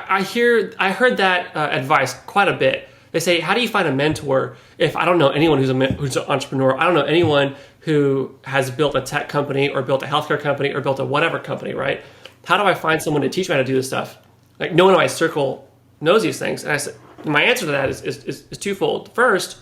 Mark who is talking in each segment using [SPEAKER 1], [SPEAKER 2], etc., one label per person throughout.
[SPEAKER 1] I heard that advice quite a bit. They say, how do you find a mentor if I don't know anyone who's who's an entrepreneur? I don't know anyone who has built a tech company or built a healthcare company or built a whatever company, right? How do I find someone to teach me how to do this stuff? Like, no one in my circle knows these things. And I said, my answer to that is twofold. First,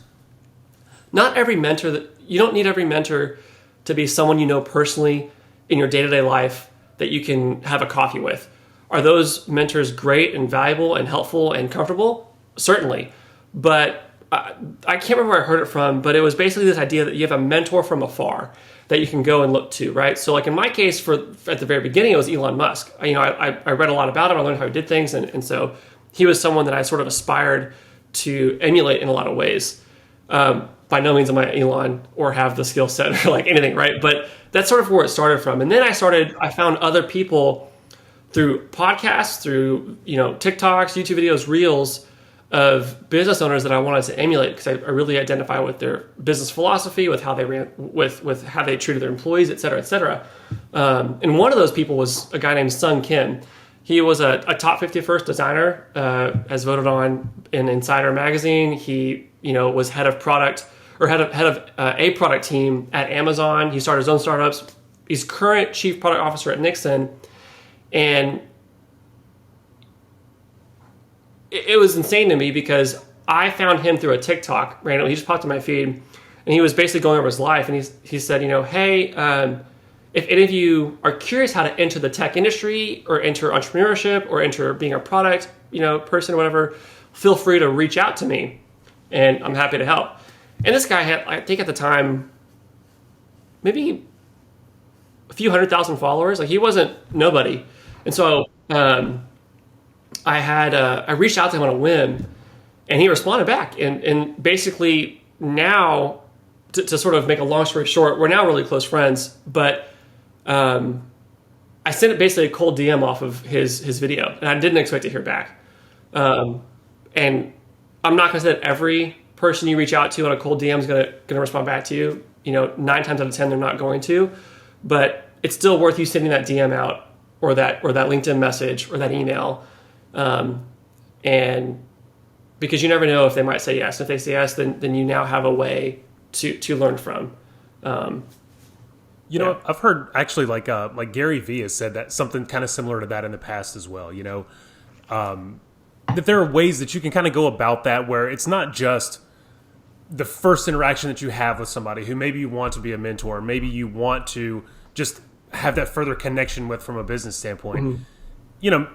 [SPEAKER 1] not every mentor you don't need every mentor to be someone you know personally in your day-to-day life that you can have a coffee with. Are those mentors great and valuable and helpful and comfortable? Certainly. But I can't remember where I heard it from, but it was basically this idea that you have a mentor from afar that you can go and look to, right? So like in my case, at the very beginning, it was Elon Musk. I read a lot about him. I learned how he did things. And so he was someone that I sort of aspired to emulate in a lot of ways. By no means am I Elon or have the skill set or like anything, right? But that's sort of where it started from. And then I found other people through podcasts, through TikToks, YouTube videos, Reels of business owners that I wanted to emulate because I really identify with their business philosophy, with how they ran, with how they treated their employees, et cetera, et cetera. And one of those people was a guy named Sung Kim. He was a top 50 first designer, as voted on in Insider magazine. He was head of product or head of a product team at Amazon. He started his own startups. He's current chief product officer at Nixon. And it was insane to me because I found him through a TikTok randomly. He just popped in my feed and he was basically going over his life. And he said, hey, if any of you are curious how to enter the tech industry or enter entrepreneurship or enter being a product, person or whatever, feel free to reach out to me and I'm happy to help. And this guy had, I think at the time, maybe a few 100,000 followers. Like he wasn't nobody. And so, I reached out to him on a whim and he responded back and basically now to sort of make a long story short, we're now really close friends, but, I sent it basically a cold DM off of his video and I didn't expect to hear back. And I'm not going to say that every person you reach out to on a cold DM is going to respond back to you. 9 times out of 10, they're not going to, but it's still worth you sending that DM out or that LinkedIn message or that email. And because you never know if they might say yes. If they say yes, then you now have a way to learn from.
[SPEAKER 2] I've heard actually like Gary Vee has said that something kind of similar to that in the past as well. That there are ways that you can kind of go about that where it's not just the first interaction that you have with somebody who maybe you want to be a mentor, maybe you want to just have that further connection with from a business standpoint. Mm-hmm.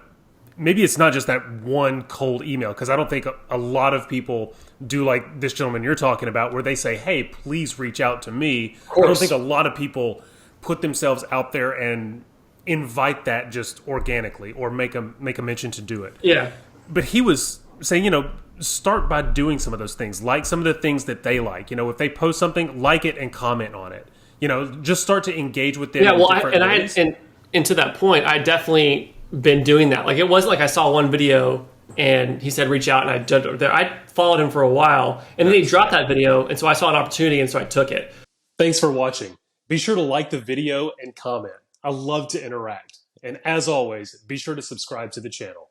[SPEAKER 2] Maybe it's not just that one cold email, because I don't think a lot of people do like this gentleman you're talking about where they say, hey, please reach out to me. I don't think a lot of people put themselves out there and invite that just organically or make a mention to do it.
[SPEAKER 1] Yeah.
[SPEAKER 2] But he was saying, start by doing some of those things, like some of the things that they like. If they post something, like it and comment on it. Just start to engage with them.
[SPEAKER 1] Yeah, well, and to that point, I definitely been doing that. Like it wasn't like I saw one video and he said reach out and I jumped over there. I followed him for a while and then he dropped that video and so I saw an opportunity and so I took it.
[SPEAKER 2] Thanks for watching. Be sure to like the video and comment. I love to interact. And as always, be sure to subscribe to the channel.